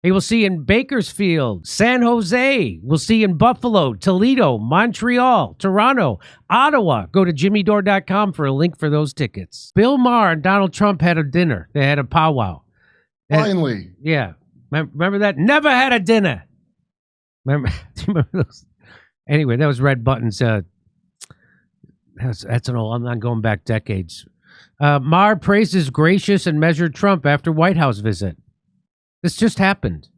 He will see in Bakersfield, San Jose. We'll see in Buffalo, Toledo, Montreal, Toronto, Ottawa. Go to jimmydore.com for a link for those tickets. Bill Maher and Donald Trump had a dinner. They had a powwow. Finally. Yeah. Remember that? Never had a dinner. Remember, do you remember those? Anyway, that was Red Buttons. That's an old, I'm going back decades. Maher praises gracious and measured Trump after White House visit. This just happened.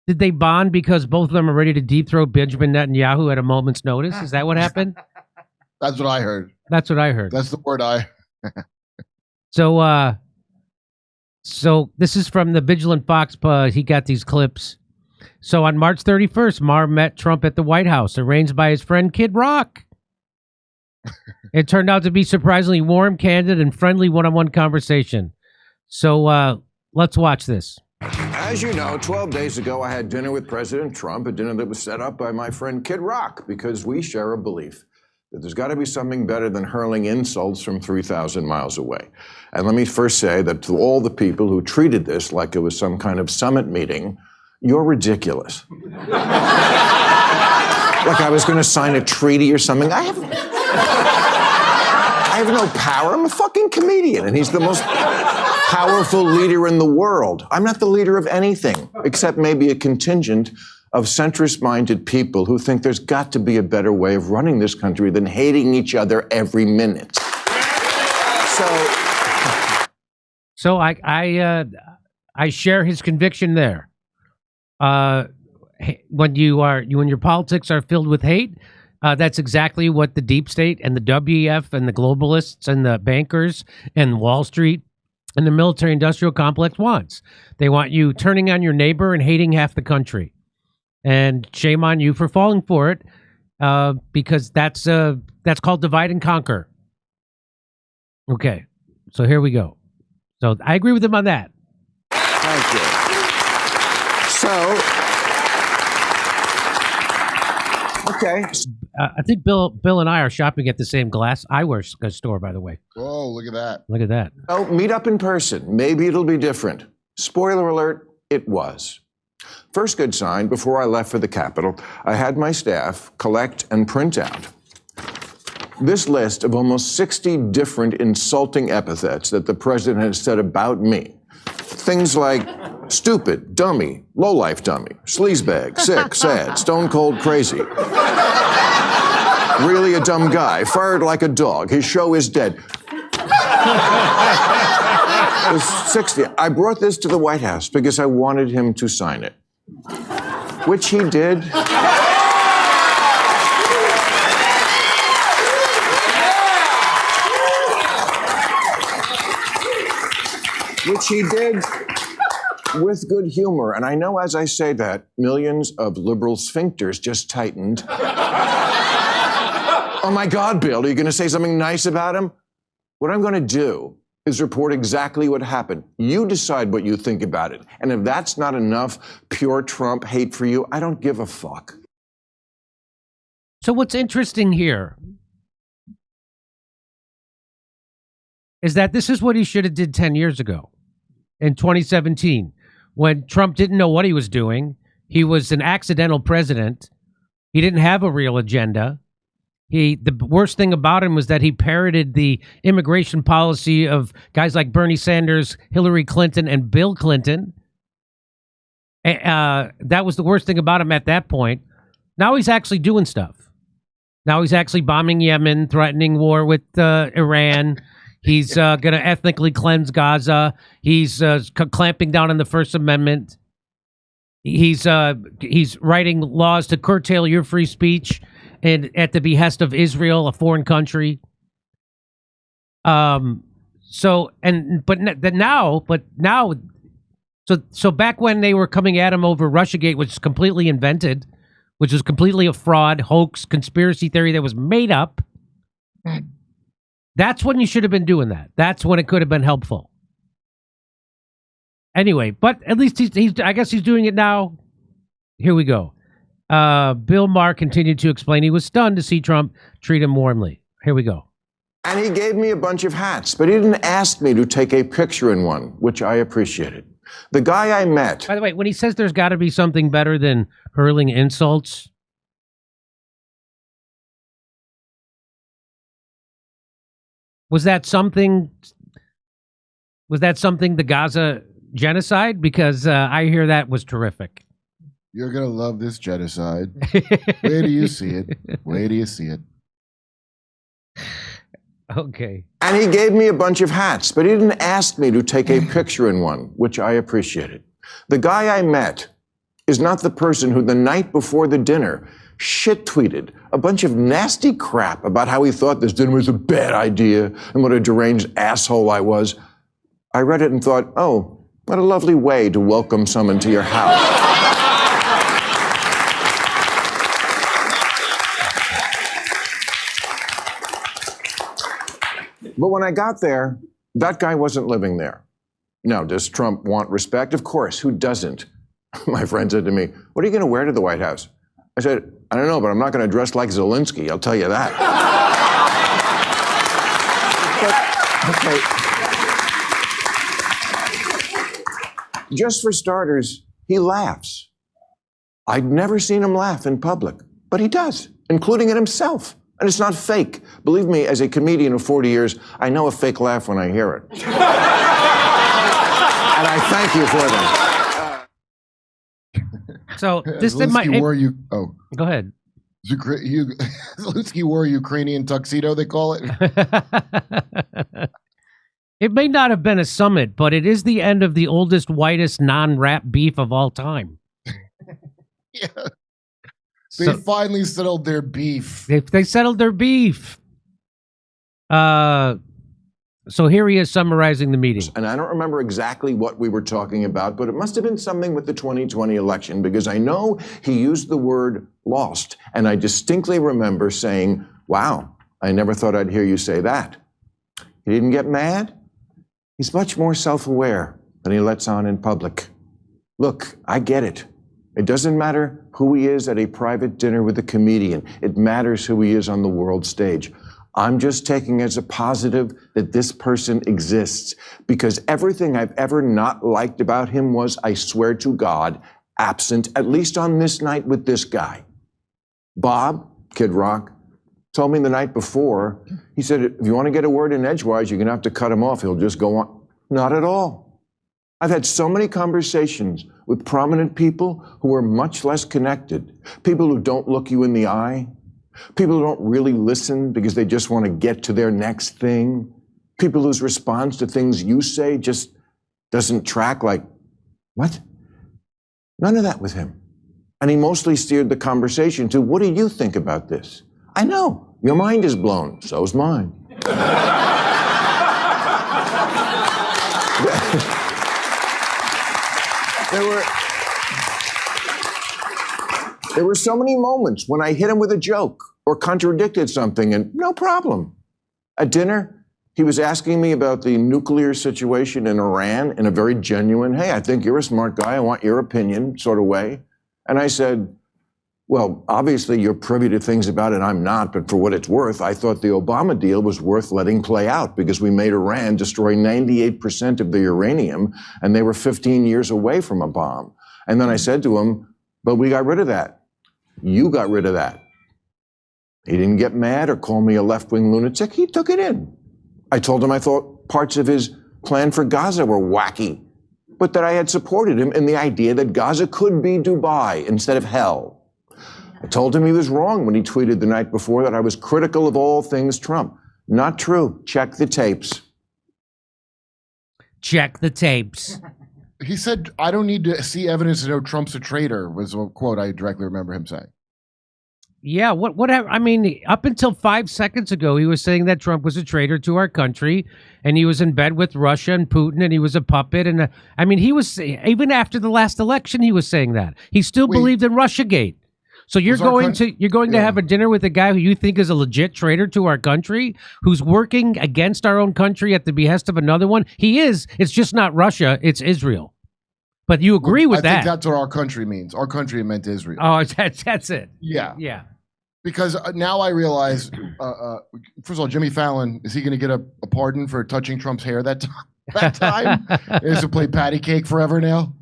Did they bond because both of them are ready to deep throat Benjamin Netanyahu at a moment's notice? Is that what happened? That's what I heard. That's what I heard. That's the word I. So this is from the Vigilant Fox. He got these clips. So on March 31st, Maher met Trump at the White House, arranged by his friend Kid Rock. It turned out to be surprisingly warm, candid, and friendly one-on-one conversation. So let's watch this. As you know, 12 days ago, I had dinner with President Trump, a dinner that was set up by my friend Kid Rock, because we share a belief that there's got to be something better than hurling insults from 3,000 miles away. And let me first say that to all the people who treated this like it was some kind of summit meeting, you're ridiculous. Like I was going to sign a treaty or something. I have no power. I'm a fucking comedian, and he's the most powerful leader in the world. I'm not the leader of anything, except maybe a contingent of centrist-minded people who think there's got to be a better way of running this country than hating each other every minute. So I share his conviction there. When your politics are filled with hate, that's exactly what the deep state and the WEF and the globalists and the bankers and Wall Street and the military-industrial complex wants. They want you turning on your neighbor and hating half the country. And shame on you for falling for it, because that's called divide and conquer. Okay, so here we go. So I agree with him on that. Thank you. Okay. I think Bill and I are shopping at the same eyewear store, by the way. Whoa, look at that. Look at that. Oh, meet up in person. Maybe it'll be different. Spoiler alert, it was. First good sign, before I left for the Capitol, I had my staff collect and print out this list of almost 60 different insulting epithets that the president has said about me. Things like stupid, dummy, lowlife dummy, sleazebag, sick, sad, stone cold crazy. Really a dumb guy, fired like a dog, his show is dead. It was 60. I brought this to the White House because I wanted him to sign it, which he did. Which he did with good humor. And I know as I say that, millions of liberal sphincters just tightened. Oh my God, Bill, are you going to say something nice about him? What I'm going to do is report exactly what happened. You decide what you think about it. And if that's not enough pure Trump hate for you, I don't give a fuck. So what's interesting here is that this is what he should have did 10 years ago in 2017, when Trump didn't know what he was doing. He was an accidental president. He didn't have a real agenda. The worst thing about him was that he parroted the immigration policy of guys like Bernie Sanders, Hillary Clinton, and Bill Clinton. That was the worst thing about him at that point. Now he's actually doing stuff. Now he's actually bombing Yemen, threatening war with Iran. He's going to ethnically cleanse Gaza. He's clamping down on the First Amendment. He's writing laws to curtail your free speech and at the behest of Israel, a foreign country. So back when they were coming at him over Russiagate, which is completely invented, which was completely a fraud, hoax, conspiracy theory that was made up. That's when you should have been doing that. That's when it could have been helpful. Anyway, but at least I guess he's doing it now. Here we go. Bill Maher continued to explain he was stunned to see Trump treat him warmly. Here we go. And he gave me a bunch of hats, but he didn't ask me to take a picture in one, which I appreciated. The guy I met. By the way, when he says there's got to be something better than hurling insults, was that something the Gaza genocide? Because I hear that was terrific. You're going to love this genocide. Where do you see it? Where do you see it? Okay. And he gave me a bunch of hats, but he didn't ask me to take a picture in one, which I appreciated. The guy I met is not the person who the night before the dinner shit-tweeted a bunch of nasty crap about how he thought this dinner was a bad idea and what a deranged asshole I was. I read it and thought, oh, what a lovely way to welcome someone to your house. But when I got there, that guy wasn't living there. Now, does Trump want respect? Of course, who doesn't? My friend said to me, what are you going to wear to the White House? I said, I don't know, but I'm not going to dress like Zelensky, I'll tell you that. But, okay. Just for starters, he laughs. I'd never seen him laugh in public, but he does, including at himself. And it's not fake. Believe me, as a comedian of 40 years, I know a fake laugh when I hear it. And I thank you for them. So this Zelensky wore you. Oh, go ahead. Zelensky wore a Ukrainian tuxedo. They call it. It may not have been a summit, but it is the end of the oldest, whitest non-rap beef of all time. Yeah. They finally settled their beef. They settled their beef. So here he is summarizing the meeting. And I don't remember exactly what we were talking about, but it must have been something with the 2020 election, because I know he used the word lost. And I distinctly remember saying, wow, I never thought I'd hear you say that. He didn't get mad. He's much more self-aware than he lets on in public. Look, I get it. It doesn't matter who he is at a private dinner with a comedian. It matters who he is on the world stage. I'm just taking as a positive that this person exists, because everything I've ever not liked about him was, I swear to God, absent, at least on this night with this guy. Bob, Kid Rock, told me the night before, he said, if you want to get a word in edgewise, you're going to have to cut him off. He'll just go on. Not at all. I've had so many conversations with prominent people who are much less connected, people who don't look you in the eye, people who don't really listen because they just want to get to their next thing, people whose response to things you say just doesn't track, like, what? None of that with him. And he mostly steered the conversation to, what do you think about this? I know, your mind is blown, so's mine. There were so many moments when I hit him with a joke or contradicted something, and no problem. At dinner, he was asking me about the nuclear situation in Iran in a very genuine, hey, I think you're a smart guy, I want your opinion sort of way. And I said, well, obviously you're privy to things about it I'm not, but for what it's worth, I thought the Obama deal was worth letting play out because we made Iran destroy 98% of the uranium, and they were 15 years away from a bomb. And then I said to him, but we got rid of that. You got rid of that. He didn't get mad or call me a left-wing lunatic. He took it in. I told him I thought parts of his plan for Gaza were wacky, but that I had supported him in the idea that Gaza could be Dubai instead of hell. I told him he was wrong when he tweeted the night before that I was critical of all things Trump. Not true. Check the tapes. Check the tapes. He said, I don't need to see evidence to know Trump's a traitor, was a quote I directly remember him saying. Yeah, I mean, up until 5 seconds ago, he was saying that Trump was a traitor to our country, and he was in bed with Russia and Putin, and he was a puppet. And I mean, he was, even after the last election, he was saying that. He still believed in Russiagate. So you're going to have a dinner with a guy who you think is a legit traitor to our country, who's working against our own country at the behest of another one? He is. It's just not Russia. It's Israel. But you agree with that? I think that's what our country means. Our country meant Israel. Oh, that's it. Yeah. Yeah. Because now I realize, first of all, Jimmy Fallon, is he going to get a pardon for touching Trump's hair that time? that time. They used to play patty cake forever now.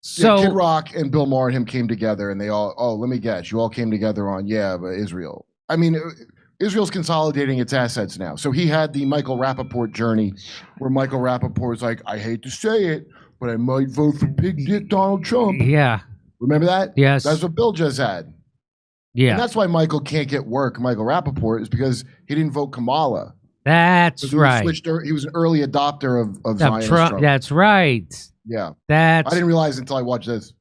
So Kid Rock and Bill Maher and him came together, and they all, let me guess, you all came together on, but Israel. I mean, Israel's consolidating its assets now. So he had the Michael Rappaport journey where Michael Rappaport's like, I hate to say it, but I might vote for Big Dick Donald Trump. yeah, Remember that? yes, That's what Bill just had. yeah, And that's why Michael can't get work, Michael Rappaport, is because he didn't vote Kamala. that's He right. He was an early adopter of Zionist Trump. That's right. Yeah. I That's didn't realize until I watched this.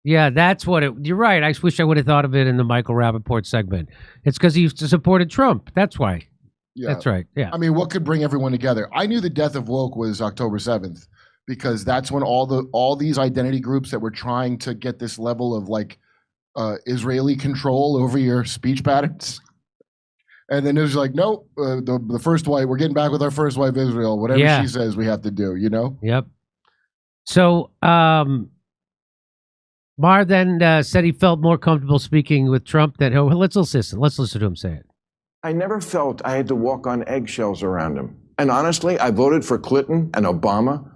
yeah, that's what it. You're right. I wish I would have thought of it in the Michael Rappaport segment. It's because he supported Trump. That's why. Yeah. That's right. Yeah. I mean, what could bring everyone together? I knew the death of woke was October 7th because that's when all these identity groups that were trying to get this level of like Israeli control over your speech patterns. And then it was like, nope, the first wife, we're getting back with our first wife, Israel. Whatever Yeah. she says, we have to do, you know? Yep. So Maher then said he felt more comfortable speaking with Trump. That let's listen. Let's listen to him say it. I never felt I had to walk on eggshells around him. And honestly, I voted for Clinton and Obama,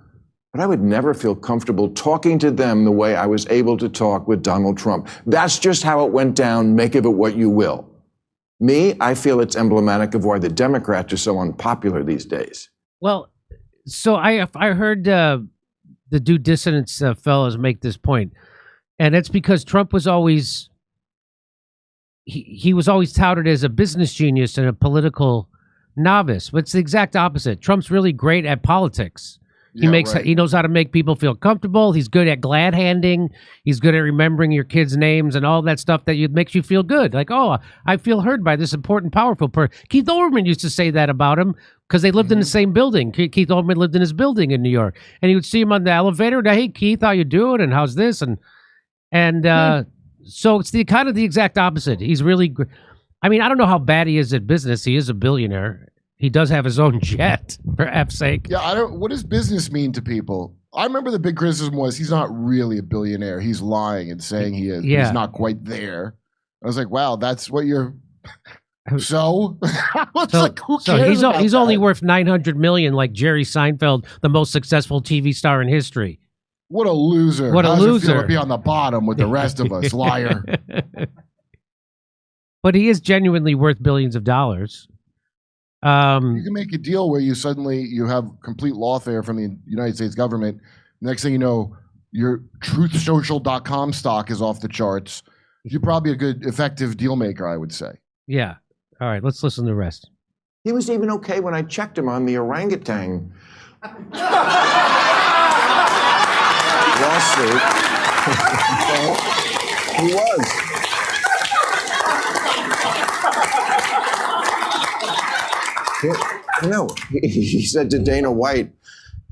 but I would never feel comfortable talking to them the way I was able to talk with Donald Trump. That's just how it went down. Make of it what you will. Me, I feel it's emblematic of why the Democrats are so unpopular these days. Well, so I heard the Due Dissidence fellows make this point, and it's because Trump was always he was always touted as a business genius and a political novice, but it's the exact opposite. Trump's really great at politics. He knows how to make people feel comfortable. He's good at glad handing. He's good at remembering your kids' names and all that stuff that makes you feel good. Like, oh, I feel heard by this important, powerful person. Keith Olbermann used to say that about him because they lived in the same building. Keith Olbermann lived in his building in New York, and he would see him on the elevator. And, hey, Keith, how you doing? And how's this? And so it's the kind of the exact opposite. He's really, I mean, I don't know how bad he is at business. He is a billionaire. He does have his own jet, for F's sake. Yeah, what does business mean to people? I remember the big criticism was he's not really a billionaire. He's lying and saying he is. Yeah. He's not quite there. I was like, wow, that's what you're. So, I was like, who cares? So about he's that? only worth $900 million, like Jerry Seinfeld, the most successful TV star in history. What a loser! What a How does it loser. feel to be on the bottom with the rest of us, liar. But he is genuinely worth billions of dollars. You can make a deal where you have complete lawfare from the United States government. Next thing you know, your truthsocial.com stock is off the charts. You're probably a good, effective deal maker, I would say. Yeah. All right, let's listen to the rest. He was even okay when I checked him on the orangutan lawsuit. He was. He said to Dana White,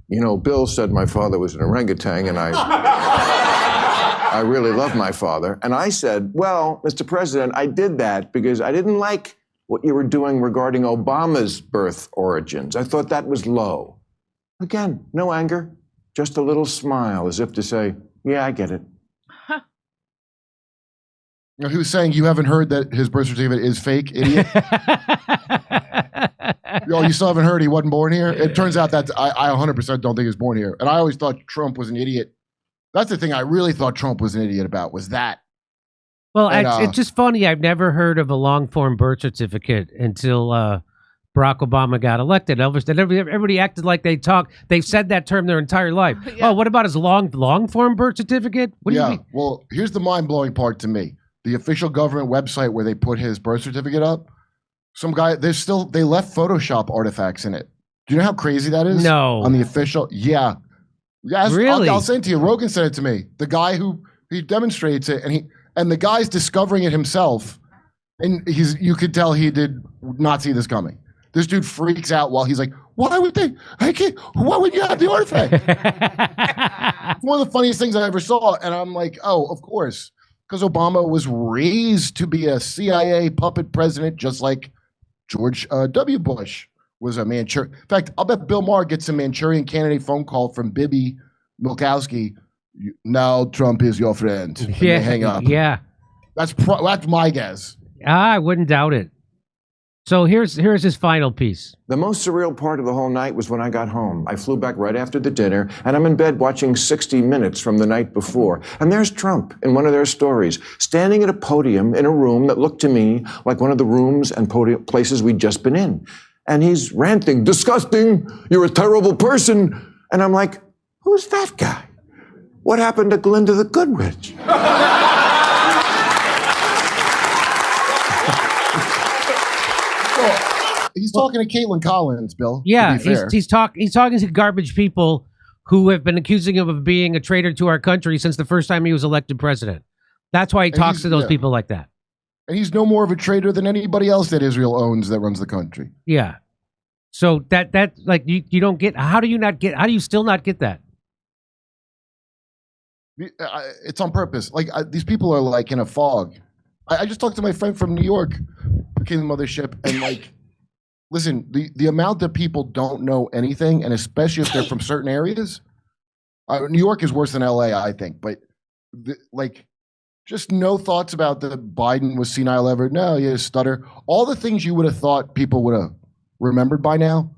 Bill said my father was an orangutan, and I really love my father. And I said, well, Mr. President, I did that because I didn't like what you were doing regarding Obama's birth origins. I thought that was low. Again, no anger, just a little smile, as if to say, yeah, I get it. He was saying you haven't heard that his birth certificate is fake, idiot. Oh, you still haven't heard he wasn't born here? It turns out that I 100% don't think he was born here. And I always thought Trump was an idiot. That's the thing I really thought Trump was an idiot about, was that. Well, And, it's just funny. I've never heard of a long-form birth certificate until Barack Obama got elected. Everybody acted like they've said that term their entire life. Yeah. Oh, what about his long-form birth certificate? What do you mean? Well, here's the mind-blowing part to me. The official government website where they put his birth certificate up, some guy, they left Photoshop artifacts in it. Do you know how crazy that is? No. On the official, yeah. Really? I'll send it to you. Rogan sent it to me. The guy he demonstrates it, and the guy's discovering it himself, and you could tell he did not see this coming. This dude freaks out while he's like, why would you have the artifact? It's one of the funniest things I ever saw. And I'm like, oh, of course. Because Obama was raised to be a CIA puppet president, just like George W. Bush was a Manchurian. In fact, I'll bet Bill Maher gets a Manchurian candidate phone call from Bibi Milkowski. Now Trump is your friend. And they hang up. Yeah. That's my guess. I wouldn't doubt it. So here's his final piece. The most surreal part of the whole night was when I got home. I flew back right after the dinner, and I'm in bed watching 60 Minutes from the night before. And there's Trump in one of their stories, standing at a podium in a room that looked to me like one of the rooms and places we'd just been in. And he's ranting, disgusting, you're a terrible person. And I'm like, who's that guy? What happened to Glinda the Good Witch? He's talking to Caitlin Collins, Bill. Yeah, to be fair. he's talking to garbage people who have been accusing him of being a traitor to our country since the first time he was elected president. That's why he talks to those people like that. And he's no more of a traitor than anybody else that Israel owns that runs the country. Yeah. So that like you don't get. How do you still not get that? It's on purpose. Like these people are like in a fog. I just talked to my friend from New York, who came to the mothership, and like, listen, the amount that people don't know anything, and especially if they're from certain areas, New York is worse than LA, I think. But like, just no thoughts about the Biden was senile ever. No, he had a stutter. All the things you would have thought people would have remembered by now.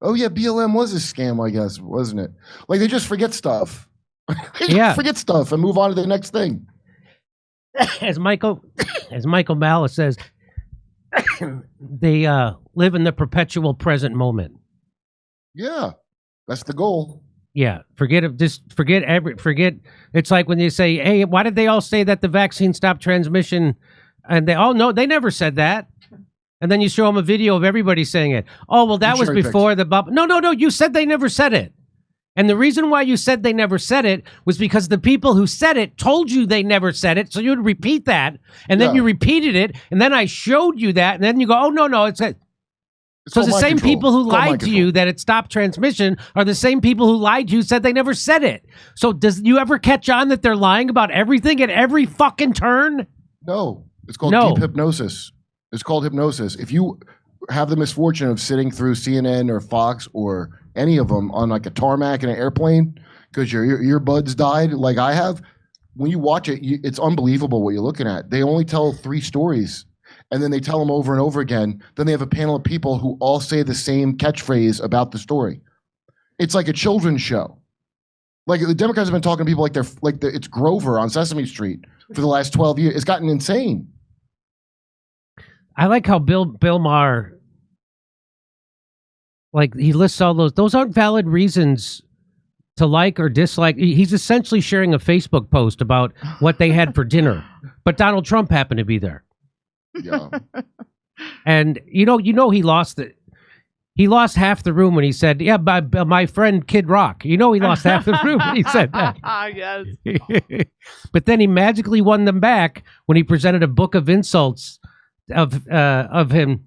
Oh yeah, BLM was a scam, I guess, wasn't it? Like they just forget stuff. Forget stuff and move on to the next thing. As Michael Malice says, they live in the perpetual present moment. Yeah, that's the goal. Yeah, forget. It's like when you say, "Hey, why did they all say that the vaccine stopped transmission?" And they all know they never said that. And then you show them a video of everybody saying it. Oh, well, that was before the bubble. No. You said they never said it. And the reason why you said they never said it was because the people who said it told you they never said it. So you would repeat that. And then you repeated it. And then I showed you that. And then you go, oh, no. So the same people who lied to you that it stopped transmission are the same people who lied to you said they never said it. So does you ever catch on that they're lying about everything at every fucking turn? No. It's called deep hypnosis. It's called hypnosis. If you have the misfortune of sitting through CNN or Fox or any of them on like a tarmac in an airplane because your earbuds died like I have, when you watch it, it's unbelievable what you're looking at. They only tell 3 stories and then they tell them over and over again. Then they have a panel of people who all say the same catchphrase about the story. It's like a children's show. Like the Democrats have been talking to people like it's Grover on Sesame Street for the last 12 years. It's gotten insane. I like how Bill Maher, like he lists all those aren't valid reasons to like or dislike. He's essentially sharing a Facebook post about what they had for dinner, but Donald Trump happened to be there. Yeah. And you know he lost half the room when he said, yeah, my friend Kid Rock. You know he lost half the room when he said that. Yes. But then he magically won them back when he presented a book of insults of him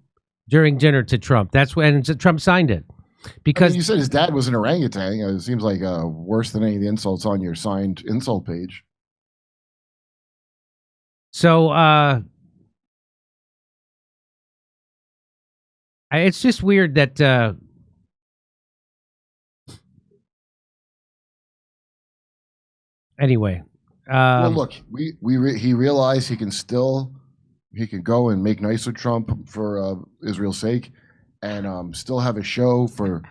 during dinner to Trump. That's when Trump signed it. Because you said his dad was an orangutan. It seems like worse than any of the insults on your signed insult page. So it's just weird that anyway. Well, look, he realized he can go and make nice with Trump for Israel's sake, and still have a show for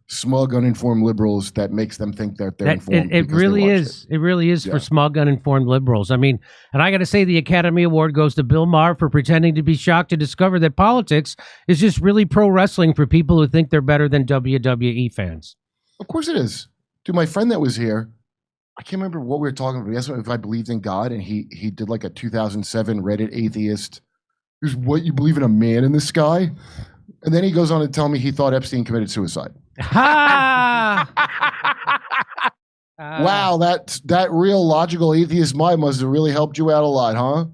smug, uninformed liberals that makes them think that they're informed. It really is. It really is for smug, uninformed liberals. I mean, and I got to say, the Academy Award goes to Bill Maher for pretending to be shocked to discover that politics is just really pro wrestling for people who think they're better than WWE fans. Of course it is. Dude, my friend that was here, I can't remember what we were talking about. He asked me if I believed in God, and he did like a 2007 Reddit atheist. Who's what, you believe in a man in the sky? And then he goes on to tell me he thought Epstein committed suicide. Ha! Wow, that real logical atheist mind must have really helped you out a lot, huh?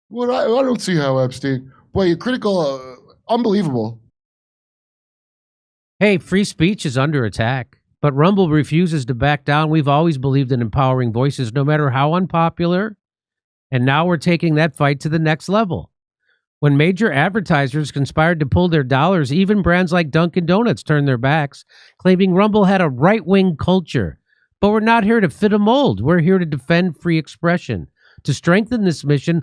Well, I don't see how Epstein. Boy, you're critical. Unbelievable. Hey, free speech is under attack, but Rumble refuses to back down. We've always believed in empowering voices, no matter how unpopular. And now we're taking that fight to the next level. When major advertisers conspired to pull their dollars, even brands like Dunkin' Donuts turned their backs, claiming Rumble had a right-wing culture. But we're not here to fit a mold. We're here to defend free expression. To strengthen this mission,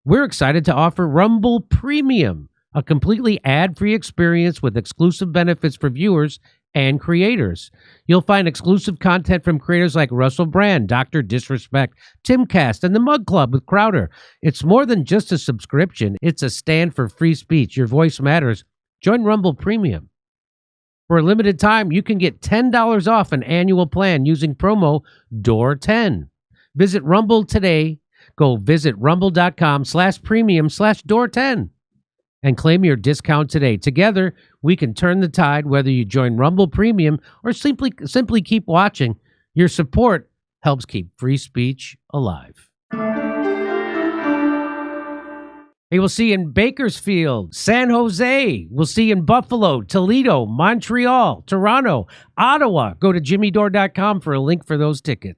we're excited to offer Rumble Premium, a completely ad-free experience with exclusive benefits for viewers and creators. You'll find exclusive content from creators like Russell Brand, Dr. Disrespect, Timcast, and the Mug Club with Crowder. It's more than just a subscription. It's a stand for free speech. Your voice matters. Join Rumble Premium. For a limited time, you can get $10 off an annual plan using promo DORE10. Visit Rumble today. Go visit rumble.com/premium/DORE10 and claim your discount today. Together, we can turn the tide, whether you join Rumble Premium or simply keep watching. Your support helps keep free speech alive. Hey, we'll see you in Bakersfield, San Jose. We'll see you in Buffalo, Toledo, Montreal, Toronto, Ottawa. Go to jimmydore.com for a link for those tickets.